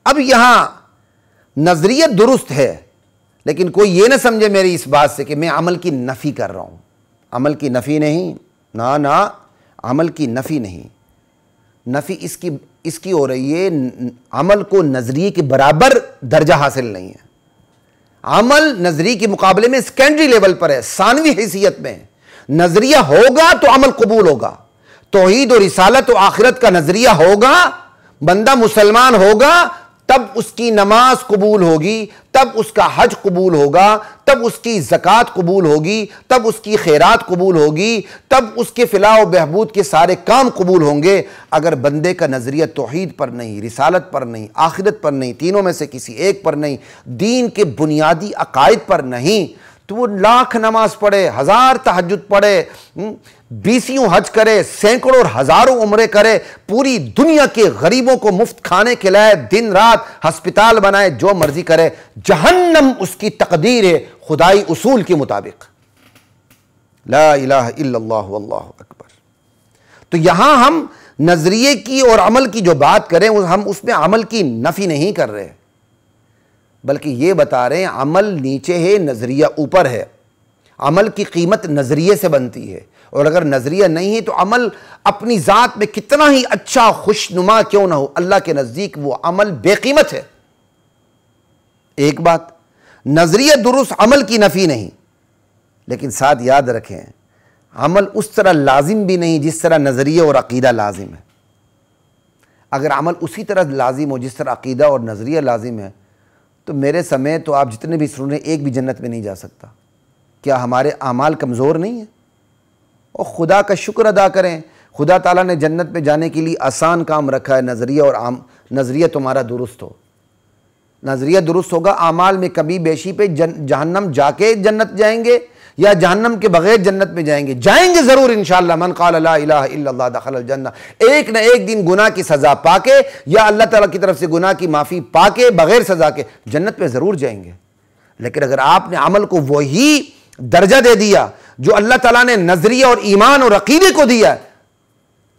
اب یہاں نظریت درست ہے، لیکن کوئی یہ نہ سمجھے میری اس بات سے کہ میں عمل کی نفی کر رہا ہوں. عمل کی نفی نہیں، نہ عمل کی نفی نہیں. نفی اس کی ہو رہی ہے، عمل کو نظریے کے برابر درجہ حاصل نہیں ہے. عمل نظریے کے مقابلے میں سیکنڈری لیول پر ہے، ثانوی حیثیت میں ہے. نظریہ ہوگا تو عمل قبول ہوگا. توحید و رسالت و آخرت کا نظریہ ہوگا، بندہ مسلمان ہوگا، تب اس کی نماز قبول ہوگی، تب اس کا حج قبول ہوگا، تب اس کی زکوٰۃ قبول ہوگی، تب اس کی خیرات قبول ہوگی، تب اس کے فلاح و بہبود کے سارے کام قبول ہوں گے. اگر بندے کا نظریہ توحید پر نہیں، رسالت پر نہیں، آخرت پر نہیں، تینوں میں سے کسی ایک پر نہیں، دین کے بنیادی عقائد پر نہیں، تو وہ لاکھ نماز پڑھے، ہزار تہجد پڑھے، 20 حج کرے، سینکڑوں اور ہزاروں عمرے کرے، پوری دنیا کے غریبوں کو مفت کھانے کھلائے، دن رات ہسپتال بنائے، جو مرضی کرے، جہنم اس کی تقدیر ہے خدائی اصول کے مطابق. لا الہ الا اللہ واللہ اکبر. تو یہاں ہم نظریے کی اور عمل کی جو بات کریں، ہم اس میں عمل کی نفی نہیں کر رہے، بلکہ یہ بتا رہے ہیں عمل نیچے ہے، نظریہ اوپر ہے. عمل کی قیمت نظریے سے بنتی ہے، اور اگر نظریہ نہیں ہے تو عمل اپنی ذات میں کتنا ہی اچھا خوشنما کیوں نہ ہو، اللہ کے نزدیک وہ عمل بے قیمت ہے. ایک بات، نظریہ درست، عمل کی نفی نہیں، لیکن ساتھ یاد رکھیں عمل اس طرح لازم بھی نہیں جس طرح نظریہ اور عقیدہ لازم ہے. اگر عمل اسی طرح لازم ہو جس طرح عقیدہ اور نظریہ لازم ہے، تو میرے سمیت تو آپ جتنے بھی سن رہے ہیں ایک بھی جنت میں نہیں جا سکتا. کیا ہمارے اعمال کمزور نہیں ہیں؟ اور خدا کا شکر ادا کریں، خدا تعالیٰ نے جنت میں جانے کے لیے آسان کام رکھا ہے. نظریہ اور نظریہ تمہارا درست ہو، نظریہ درست ہوگا، اعمال میں کمی بیشی پہ جہنم جا کے جنت جائیں گے یا جہنم کے بغیر جنت میں جائیں گے ضرور انشاءاللہ. من قال لا الہ الا اللہ دخل الجنہ. ایک نہ ایک دن گناہ کی سزا پا کے یا اللہ تعالیٰ کی طرف سے گناہ کی معافی پا کے بغیر سزا کے جنت میں ضرور جائیں گے. لیکن اگر آپ نے عمل کو وہی درجہ دے دیا جو اللہ تعالیٰ نے نظریہ اور ایمان اور عقیدے کو دیا ہے،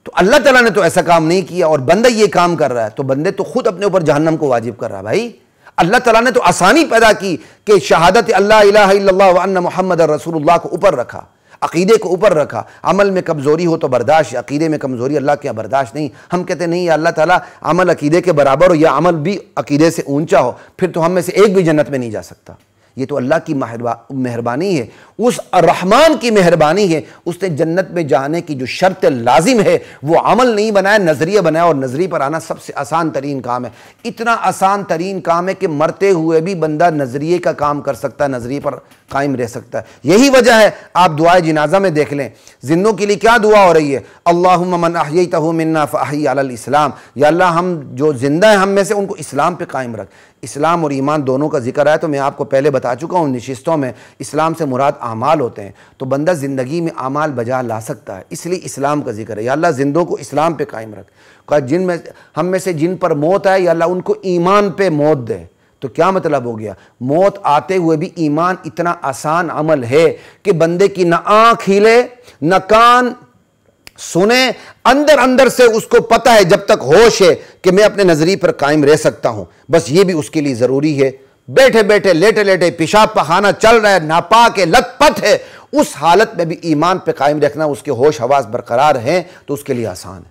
تو اللہ تعالیٰ نے تو ایسا کام نہیں کیا اور بندہ یہ کام کر رہا ہے، تو بندے تو خود اپنے اوپر جہنم کو واجب کر رہا ہے. بھائی اللہ تعالیٰ نے تو آسانی پیدا کی کہ شہادت اللہ الہ الا اللہ وان محمد رسول اللہ کو اوپر رکھا، عقیدے کو اوپر رکھا. عمل میں کمزوری ہو تو برداشت، عقیدے میں کمزوری اللہ کے یہاں برداشت نہیں. ہم کہتے نہیں یا اللہ تعالیٰ عمل عقیدے کے برابر ہو یا عمل بھی عقیدے سے اونچا ہو، پھر تو ہم میں سے ایک بھی جنت میں نہیں جا سکتا. یہ تو اللہ کی مہربانی ہے، اس الرحمن کی مہربانی ہے. اس نے جنت میں جانے کی جو شرط لازم ہے وہ عمل نہیں بنایا، نظریہ بنایا، اور نظریے پر آنا سب سے آسان ترین کام ہے. اتنا آسان ترین کام ہے کہ مرتے ہوئے بھی بندہ نظریے کا کام کر سکتا ہے، نظریے پر قائم رہ سکتا ہے. یہی وجہ ہے آپ دعائے جنازہ میں دیکھ لیں، زندوں کے لیے کیا دعا ہو رہی ہے؟ اللہم من احییتہ منا فاحی علی الاسلام. یا اللہ ہم جو زندہ ہیں ہم میں سے ان کو اسلام پہ قائم رکھ. اسلام اور ایمان دونوں کا ذکر ہے تو میں آپ کو پہلے بتا چکا ہوں نشستوں میں، اسلام سے مراد اعمال ہوتے ہیں. تو بندہ زندگی میں اعمال بجا لا سکتا ہے، اس لیے اسلام کا ذکر ہے. یا اللہ زندوں کو اسلام پہ قائم رکھ. جن میں ہم میں سے جن پر موت آئے یا اللہ ان کو ایمان پہ موت دے. تو کیا مطلب ہو گیا؟ موت آتے ہوئے بھی ایمان اتنا آسان عمل ہے کہ بندے کی نہ آنکھ ہلے نہ کان سنے، اندر اندر سے اس کو پتہ ہے جب تک ہوش ہے کہ میں اپنے نظریے پر قائم رہ سکتا ہوں. بس یہ بھی اس کے لیے ضروری ہے. بیٹھے بیٹھے لیٹے لیٹے پیشاب پخانہ چل رہا ہے، ناپاک ہے، لت پت ہے، اس حالت میں بھی ایمان پہ قائم رکھنا، اس کے ہوش حواس برقرار ہیں تو اس کے لیے آسان ہے.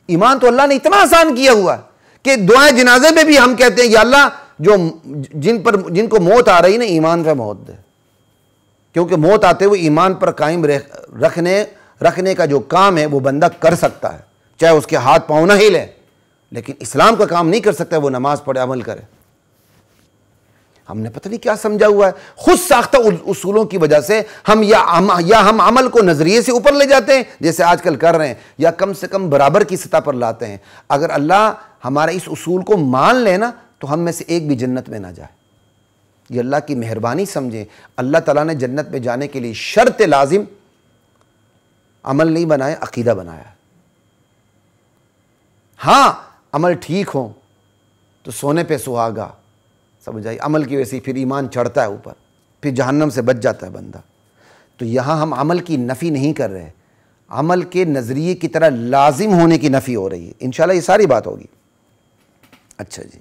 ایمان تو اللہ نے اتنا آسان کیا ہوا ہے کہ دعائیں جنازے میں بھی ہم کہتے ہیں یا اللہ جن کو موت آ رہی نا ایمان پہ موت دے، کیونکہ موت آتے ہوئے ایمان پر قائم رکھنے کا جو کام ہے وہ بندہ کر سکتا ہے، چاہے اس کے ہاتھ پاؤں نہ ہلے، لیکن اسلام کا کام نہیں کر سکتا ہے وہ نماز پڑھے، عمل کرے. ہم نے پتہ نہیں کیا سمجھا ہوا ہے، خود ساختہ اصولوں کی وجہ سے ہم ہم عمل کو نظریے سے اوپر لے جاتے ہیں جیسے آج کل کر رہے ہیں، یا کم سے کم برابر کی سطح پر لاتے ہیں. اگر اللہ ہمارا اس اصول کو مان لے نا تو ہم میں سے ایک بھی جنت میں نہ جائے. یہ اللہ کی مہربانی سمجھیں. اللہ تعالیٰ نے جنت میں جانے کے لیے شرط لازم عمل نہیں بنایا، عقیدہ بنایا. ہاں عمل ٹھیک ہو تو سونے پہ سہاگا، سمجھ آئی؟ عمل کی وجہ سے پھر ایمان چڑھتا ہے اوپر، پھر جہنم سے بچ جاتا ہے بندہ. تو یہاں ہم عمل کی نفی نہیں کر رہے، عمل کے نظریے کی طرح لازم ہونے کی نفی ہو رہی ہے. انشاءاللہ یہ ساری بات ہوگی. اچھا جی،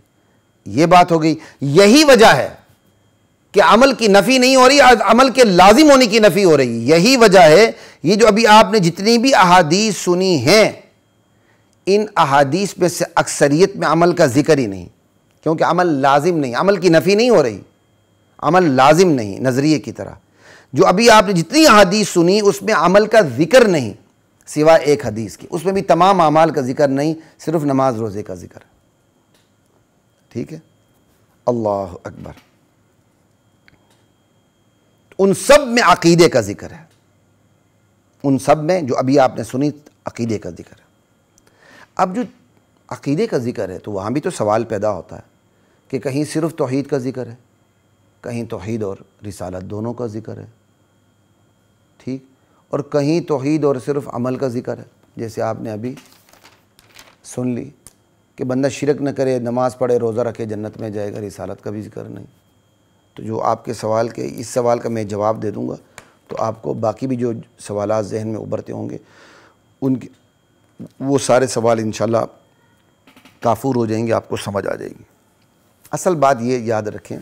یہ بات ہو گئی. یہی وجہ ہے کہ عمل کی نفی نہیں ہو رہی، عمل کے لازم ہونے کی نفی ہو رہی. یہی وجہ ہے یہ جو ابھی آپ نے جتنی بھی احادیث سنی ہیں، ان احادیث میں سے اکثریت میں عمل کا ذکر ہی نہیں، کیونکہ عمل لازم نہیں، عمل کی نفی نہیں ہو رہی، عمل لازم نہیں نظریے کی طرح. جو ابھی آپ نے جتنی احادیث سنی اس میں عمل کا ذکر نہیں سوائے ایک حدیث کی، اس میں بھی تمام اعمال کا ذکر نہیں، صرف نماز روزے کا ذکر ہے. ٹھیک ہے، اللہ اکبر. ان سب میں عقیدے کا ذکر ہے، ان سب میں جو ابھی آپ نے سنی عقیدے کا ذکر ہے. اب جو عقیدے کا ذکر ہے تو وہاں بھی تو سوال پیدا ہوتا ہے کہ کہیں صرف توحید کا ذکر ہے، کہیں توحید اور رسالت دونوں کا ذکر ہے، ٹھیک، اور کہیں توحید اور صرف عمل کا ذکر ہے. جیسے آپ نے ابھی سن لی کہ بندہ شرک نہ کرے، نماز پڑھے، روزہ رکھے، جنت میں جائے گا، رسالت کا بھی ذکر نہیں. تو جو آپ کے سوال کے اس سوال کا میں جواب دے دوں گا تو آپ کو باقی بھی جو سوالات ذہن میں ابھرتے ہوں گے ان کی وہ سارے سوال انشاءاللہ کافور ہو جائیں گے، آپ کو سمجھ آ جائے گی. اصل بات یہ یاد رکھیں،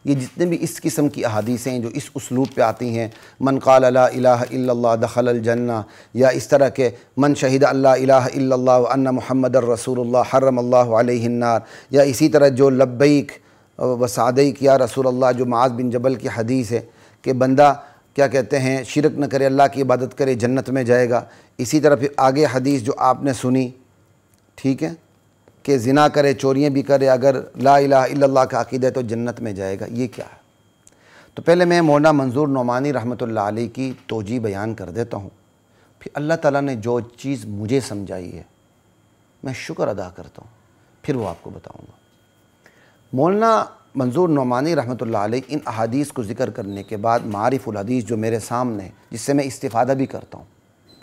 یہ جتنے بھی اس قسم کی احادیثیں جو اس اسلوب پہ آتی ہیں، من قال لا الہ الا اللہ دخل الجنہ، یا اس طرح کے من شہد اللہ الہ الا اللہ وان محمد الرسول اللہ حرم اللہ علیہ النار، یا اسی طرح جو لبیک و سعدیک یا رسول اللہ، جو معاذ بن جبل کی حدیث ہے کہ بندہ کیا کہتے ہیں شرک نہ کرے، اللہ کی عبادت کرے، جنت میں جائے گا. اسی طرح پھر آگے حدیث جو آپ نے سنی، ٹھیک ہے، کہ زنا کرے، چوریاں بھی کرے، اگر لا الہ الا اللہ کا عقیدہ ہے تو جنت میں جائے گا. یہ کیا ہے؟ تو پہلے میں مولانا منظور نعمانی رحمۃ اللہ علیہ کی توجیہ بیان کر دیتا ہوں، پھر اللہ تعالیٰ نے جو چیز مجھے سمجھائی ہے میں شکر ادا کرتا ہوں، پھر وہ آپ کو بتاؤں گا. مولانا منظور نعمانی رحمۃ اللہ علیہ ان احادیث کو ذکر کرنے کے بعد معارف الحدیث جو میرے سامنے ہے، جس سے میں استفادہ بھی کرتا ہوں،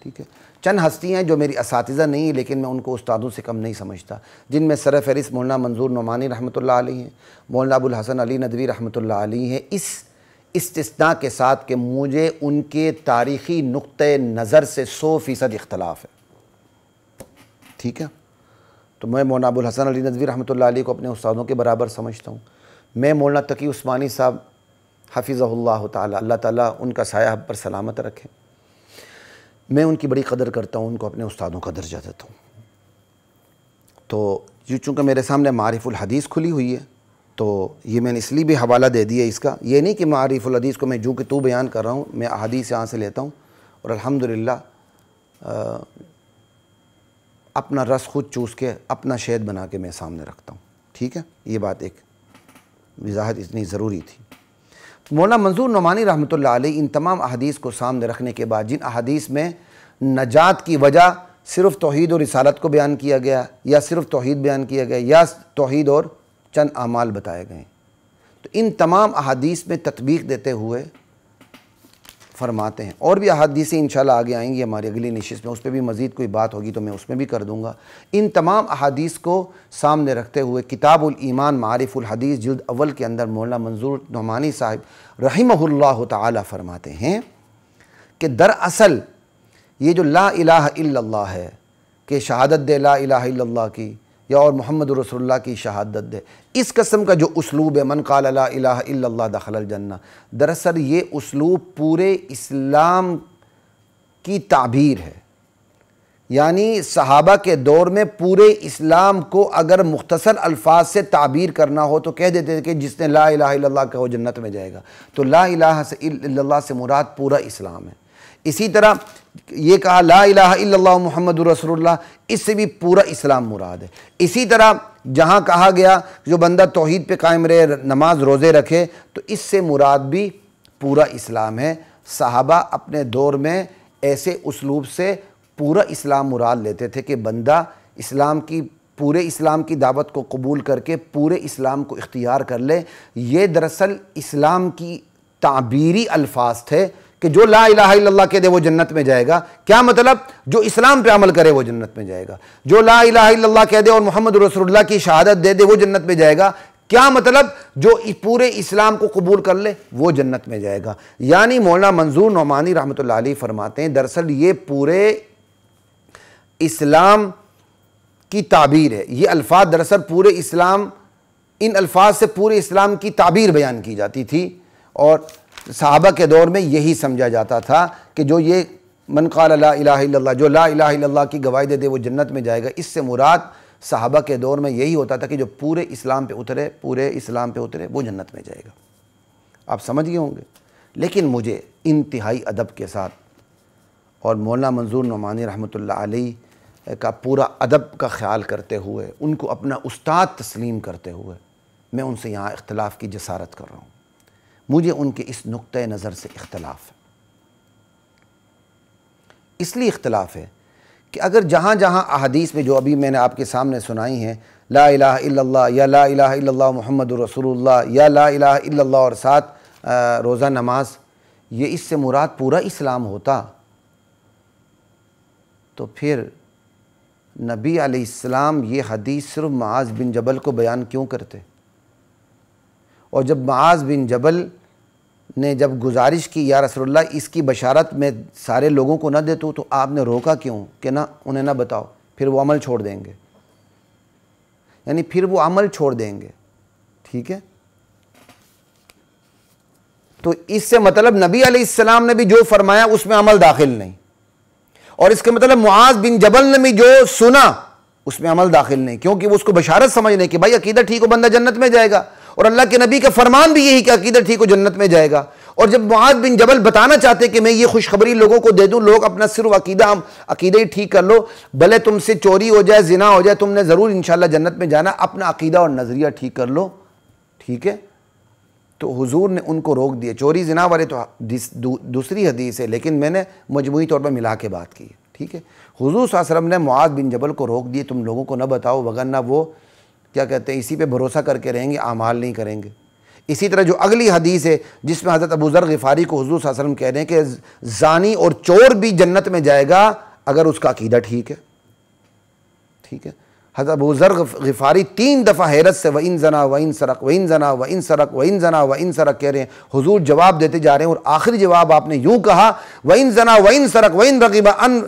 ٹھیک ہے، چند ہستیاں ہیں جو میری اساتذہ نہیں لیکن میں ان کو استادوں سے کم نہیں سمجھتا، جن میں سر فہرست مولانا منظور نعمانی رحمۃ اللہ علیہ ہیں، مولانا ابو الحسن علی ندوی رحمۃ اللہ علیہ ہیں، اس استثناء کے ساتھ کہ مجھے ان کے تاریخی نقطۂ نظر سے 100% اختلاف ہے. ٹھیک ہے، تو میں مولانا ابو الحسن علی ندوی رحمۃ اللہ علیہ کو اپنے استادوں کے برابر سمجھتا ہوں. میں مولانا تقی عثمانی صاحب حفظہ اللہ تعالیٰ، اللہ تعالیٰ ان کا سایہ ہم پر سلامت رکھے، میں ان کی بڑی قدر کرتا ہوں، ان کو اپنے استادوں کا درجہ دیتا ہوں. تو یہ چونکہ میرے سامنے معارف الحدیث کھلی ہوئی ہے تو یہ میں نے اس لیے بھی حوالہ دے دیا اس کا. یہ نہیں کہ معارف الحدیث کو میں جو کہ تو بیان کر رہا ہوں، میں احادیث یہاں سے لیتا ہوں اور الحمدللہ اپنا رس خود چوس کے اپنا شہد بنا کے میں سامنے رکھتا ہوں. ٹھیک ہے، یہ بات ایک وضاحت اتنی ضروری تھی. مولانا منظور نعمانی رحمۃ اللہ علیہ ان تمام احادیث کو سامنے رکھنے کے بعد جن احادیث میں نجات کی وجہ صرف توحید اور رسالت کو بیان کیا گیا، یا صرف توحید بیان کیا گیا، یا توحید اور چند اعمال بتائے گئے، تو ان تمام احادیث میں تطبیق دیتے ہوئے فرماتے ہیں. اور بھی احادیثیں انشاءاللہ آگے آئیں گی ہماری اگلی نشست میں، اس پہ بھی مزید کوئی بات ہوگی تو میں اس میں بھی کر دوں گا. ان تمام احادیث کو سامنے رکھتے ہوئے کتاب الایمان معارف الحدیث جلد اول کے اندر مولانا منظور نعمانی صاحب رحمہ اللہ تعالی فرماتے ہیں کہ دراصل یہ جو لا الہ الا اللہ ہے کہ شہادت دے لا الہ الا اللہ کی، یا اور محمد رسول اللہ کی شہادت دے، اس قسم کا جو اسلوب ہے من قال لا الہ الا اللہ دخل الجنہ، دراصل یہ اسلوب پورے اسلام کی تعبیر ہے. یعنی صحابہ کے دور میں پورے اسلام کو اگر مختصر الفاظ سے تعبیر کرنا ہو تو کہہ دیتے تھے کہ جس نے لا الہ الا اللہ کہا وہ جنت میں جائے گا. تو لا الہ الا اللہ سے مراد پورا اسلام ہے. اسی طرح یہ کہا لا الہ الا اللہ محمد رسول اللہ، اس سے بھی پورا اسلام مراد ہے. اسی طرح جہاں کہا گیا جو بندہ توحید پہ قائم رہے، نماز روزے رکھے، تو اس سے مراد بھی پورا اسلام ہے. صحابہ اپنے دور میں ایسے اسلوب سے پورا اسلام مراد لیتے تھے کہ بندہ پورے اسلام کی دعوت کو قبول کر کے پورے اسلام کو اختیار کر لے. یہ دراصل اسلام کی تعبیری الفاظ تھے کہ جو لا الہ الا اللہ کہہ دے وہ جنت میں جائے گا. کیا مطلب؟ جو اسلام پہ عمل کرے وہ جنت میں جائے گا. جو لا الہ الا اللہ کہہ دے اور محمد رسول اللہ کی شہادت دے دے وہ جنت میں جائے گا. کیا مطلب؟ جو پورے اسلام کو قبول کر لے وہ جنت میں جائے گا. یعنی مولانا منظور نعمانی رحمۃ اللہ علیہ فرماتے ہیں دراصل یہ پورے اسلام کی تعبیر ہے. یہ الفاظ دراصل پورے اسلام ان الفاظ سے پورے اسلام کی تعبیر بیان کی جاتی تھی، اور صحابہ کے دور میں یہی سمجھا جاتا تھا کہ جو یہ من قال لا الہ الا اللہ، جو لا الہ الا اللہ کی گواہی دے دے وہ جنت میں جائے گا، اس سے مراد صحابہ کے دور میں یہی ہوتا تھا کہ جو پورے اسلام پہ اترے وہ جنت میں جائے گا۔ آپ سمجھ گئے ہوں گے۔ لیکن مجھے انتہائی ادب کے ساتھ اور مولانا منظور نعمانی رحمۃ اللہ علیہ کا پورا ادب کا خیال کرتے ہوئے، ان کو اپنا استاد تسلیم کرتے ہوئے، میں ان سے یہاں اختلاف کی جسارت کر رہا ہوں۔ مجھے ان کے اس نقطۂ نظر سے اختلاف ہے۔ اس لیے اختلاف ہے کہ اگر جہاں جہاں احادیث میں جو ابھی میں نے آپ کے سامنے سنائی ہیں، لا الہ الا اللہ یا لا الہ الا اللہ محمد رسول اللہ یا لا الہ الا اللہ اور ساتھ روزہ نماز، یہ اس سے مراد پورا اسلام ہوتا تو پھر نبی علیہ السلام یہ حدیث صرف معاذ بن جبل کو بیان کیوں کرتے؟ اور جب معاذ بن جبل نے جب گزارش کی یا رسول اللہ اس کی بشارت میں سارے لوگوں کو نہ دے تو آپ نے روکا کیوں کہ نہ انہیں نہ بتاؤ، پھر وہ عمل چھوڑ دیں گے، یعنی پھر وہ عمل چھوڑ دیں گے، ٹھیک ہے؟ تو اس سے مطلب نبی علیہ السلام نے بھی جو فرمایا اس میں عمل داخل نہیں، اور اس کے مطلب معاذ بن جبل نے بھی جو سنا اس میں عمل داخل نہیں، کیونکہ وہ اس کو بشارت سمجھنے کہ بھائی عقیدہ ٹھیک ہو بندہ جنت میں جائے گا، اور اللہ کے نبی کا فرمان بھی یہی کہ عقیدہ ٹھیک ہو جنت میں جائے گا۔ اور جب معاذ بن جبل بتانا چاہتے کہ میں یہ خوشخبری لوگوں کو دے دوں، لوگ اپنا صرف عقیدہ ہی ٹھیک کر لو، بھلے تم سے چوری ہو جائے، زنا ہو جائے، تم نے ضرور انشاءاللہ جنت میں جانا، اپنا عقیدہ اور نظریہ ٹھیک کر لو، ٹھیک ہے؟ تو حضور نے ان کو روک دیے۔ چوری زنا والے تو دوسری حدیث ہے، لیکن میں نے مجموعی طور پر ملا کے بات کی ہے، ٹھیک ہے؟ حضور صلی اللہ علیہ وسلم نے معاذ بن جبل کو روک دیے، تم لوگوں کو نہ بتاؤ، وگرنہ وہ کیا کہتے ہیں اسی پہ بھروسہ کر کے رہیں گے، اعمال نہیں کریں گے۔ اسی طرح جو اگلی حدیث ہے جس میں حضرت ابو ذر غفاری کو حضور صلی اللہ علیہ وسلم کہہ رہے ہیں کہ زانی اور چور بھی جنت میں جائے گا اگر اس کا عقیدہ ٹھیک ہے، ٹھیک ہے؟ حضرت ابو ذر غفاری 3 دفعہ حیرت سے وَإِن زَنَا وَإِن سَرَقَ وَإِن زَنَا وَإِن سَرَقَ وَإِن زَنَا وَإِن سَرَقَ کہہ رہے ہیں، حضور جواب دیتے جا رہے ہیں، اور آخری جواب آپ نے یوں کہا وَإِن زَنَا وَإِن سَرَقَ وَإِن رَغِبَ عَنْ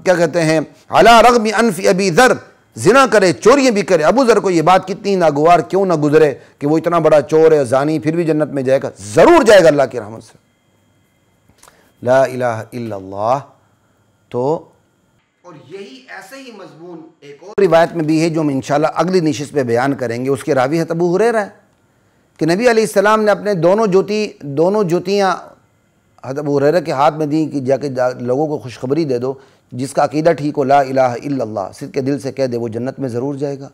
کیا کہتے ہیں عَلَىٰ رَغْمِ أَنْفِ أَبِي ذَرٍ، زنا کرے چوریاں بھی کرے، ابو ذر کو یہ بات کتنی ناگوار کیوں نہ گزرے کہ وہ اتنا بڑا چور ہے، زانی، پھر بھی جنت میں جائے گا، ضرور جائے گا اللہ کی رحمت سے۔ لا الہ الا اللہ۔ تو اور یہی ایسے ہی مضمون ایک اور روایت میں بھی ہے جو ہم انشاءاللہ اگلی نشست پہ بیان کریں گے، اس کے راوی حضرت ابو ہریرہ ہے کہ نبی علیہ السلام نے اپنے دونوں جوتیاں حضرت ابو ہریرہ کے ہاتھ میں دیں کہ جا کے لوگوں کو خوشخبری دے دو، جس کا عقیدہ ٹھیک ہو لا الہ الا اللہ صدق کے دل سے کہہ دے وہ جنت میں ضرور جائے گا۔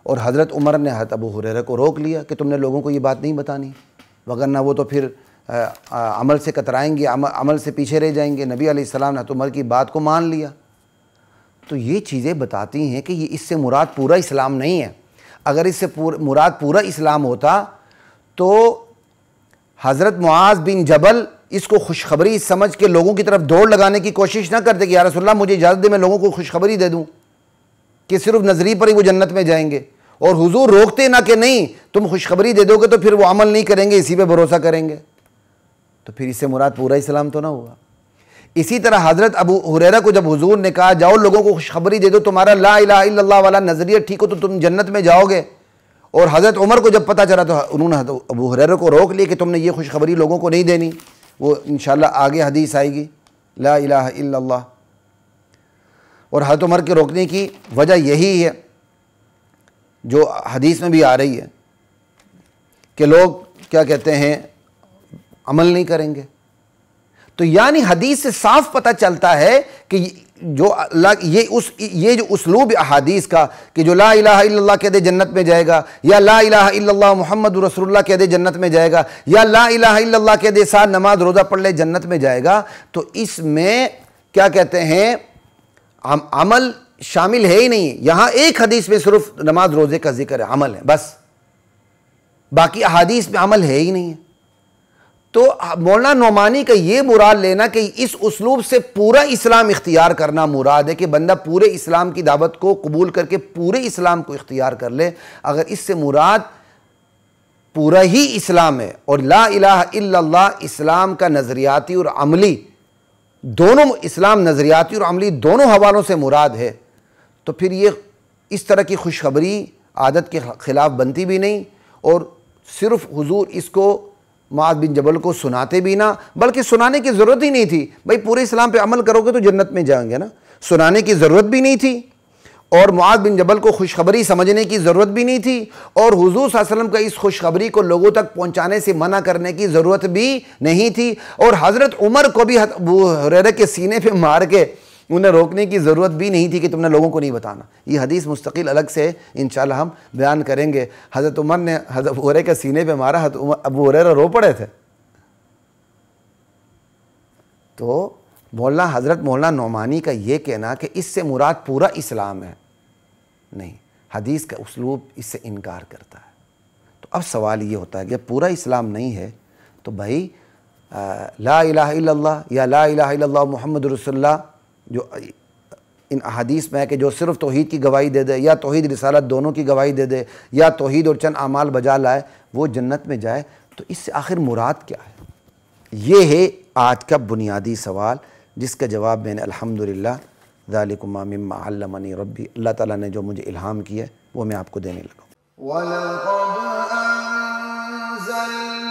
اور حضرت عمر نے حضرت ابو ہریرہ کو روک لیا کہ تم نے لوگوں کو یہ بات نہیں بتانی، وگرنہ وہ تو پھر عمل سے کترائیں گے، عمل سے پیچھے رہ جائیں گے۔ نبی علیہ السلام نے حضرت عمر کی بات کو مان لیا۔ تو یہ چیزیں بتاتی ہیں کہ یہ اس سے مراد پورا اسلام نہیں ہے۔ اگر اس سے مراد پورا اسلام ہوتا تو حضرت معاذ بن جبل اس کو خوشخبری سمجھ کے لوگوں کی طرف دوڑ لگانے کی کوشش نہ کرتے کہ یا رسول اللہ مجھے اجازت دے میں لوگوں کو خوشخبری دے دوں کہ صرف نظری پر ہی وہ جنت میں جائیں گے، اور حضور روکتے نہ کہ نہیں تم خوشخبری دے دو گے تو پھر وہ عمل نہیں کریں گے، اسی پہ بھروسہ کریں گے، تو پھر اس سے مراد پورا اسلام تو نہ ہوا۔ اسی طرح حضرت ابو ہریرہ کو جب حضور نے کہا جاؤ لوگوں کو خوشخبری دے دو، تمہارا لا الہ الا اللہ والا نظریہ ٹھیک ہو تو تم جنت میں جاؤ گے، اور حضرت عمر کو جب پتہ چلا تو انہوں نے حضرت ابو ہریرہ کو روک لیا کہ تم نے یہ خوشخبری لوگوں کو نہیں دینی، وہ انشاءاللہ آگے حدیث آئے گی لا الہ الا اللہ۔ اور حضرت عمر کے روکنے کی وجہ یہی ہے جو حدیث میں بھی آ رہی ہے کہ لوگ کیا کہتے ہیں عمل نہیں کریں گے۔ تو یعنی حدیث سے صاف پتہ چلتا ہے کہ یہ جو اسلوب احادیث کا کہ جو لا الہ الا اللہ کہہ دے جنت میں جائے گا، یا لا الہ الا اللہ محمد رسول اللہ کہہ دے جنت میں جائے گا، یا لا الہ الا اللہ کہہ دے ساتھ نماز روزہ پڑھ لے جنت میں جائے گا، تو اس میں کیا کہتے ہیں عمل شامل ہے ہی نہیں۔ یہاں ایک حدیث میں صرف نماز روزے کا ذکر ہے، عمل ہے بس، باقی احادیث میں عمل ہے ہی نہیں ہے۔ تو مولانا نعمانی کا یہ مراد لینا کہ اس اسلوب سے پورا اسلام اختیار کرنا مراد ہے کہ بندہ پورے اسلام کی دعوت کو قبول کر کے پورے اسلام کو اختیار کر لے، اگر اس سے مراد پورا ہی اسلام ہے اور لا الہ الا اللہ اسلام کا نظریاتی اور عملی دونوں، اسلام نظریاتی اور عملی دونوں حوالوں سے مراد ہے، تو پھر یہ اس طرح کی خوشخبری عادت کے خلاف بنتی بھی نہیں، اور صرف حضور اس کو معاذ بن جبل کو سناتے بھی نہ، بلکہ سنانے کی ضرورت ہی نہیں تھی، بھائی پورے اسلام پہ عمل کرو گے تو جنت میں جائیں گے نا، سنانے کی ضرورت بھی نہیں تھی، اور معاذ بن جبل کو خوشخبری سمجھنے کی ضرورت بھی نہیں تھی، اور حضور صلی اللہ علیہ وسلم کا اس خوشخبری کو لوگوں تک پہنچانے سے منع کرنے کی ضرورت بھی نہیں تھی، اور حضرت عمر کو بھی ابو ہریرہ کے سینے پہ مار کے انہیں روکنے کی ضرورت بھی نہیں تھی کہ تم نے لوگوں کو نہیں بتانا۔ یہ حدیث مستقل الگ سے انشاءاللہ ہم بیان کریں گے۔ حضرت عمر نے حضرت ابو ہریرہ کے سینے پہ مارا، حضرت ابو ہریرہ رو پڑے تھے۔ تو حضرت مولانا نعمانی کا یہ کہنا کہ اس سے مراد پورا اسلام ہے، نہیں، حدیث کا اسلوب اس سے انکار کرتا ہے۔ تو اب سوال یہ ہوتا ہے کہ پورا اسلام نہیں ہے تو بھائی لا الہ الا اللہ یا لا الہ الا اللہ محمد رسول اللہ جو ان احادیث میں ہے کہ جو صرف توحید کی گواہی دے دے یا توحید رسالت دونوں کی گواہی دے دے یا توحید اور چند اعمال بجا لائے وہ جنت میں جائے، تو اس سے آخر مراد کیا ہے؟ یہ ہے آج کا بنیادی سوال، جس کا جواب میں نے الحمدللہ ذالکم مما علمنی ربی، اللہ تعالیٰ نے جو مجھے الہام کیا ہے وہ میں آپ کو دینے لگا ہوں۔ وَلَقَدْ أَنزَلْنَا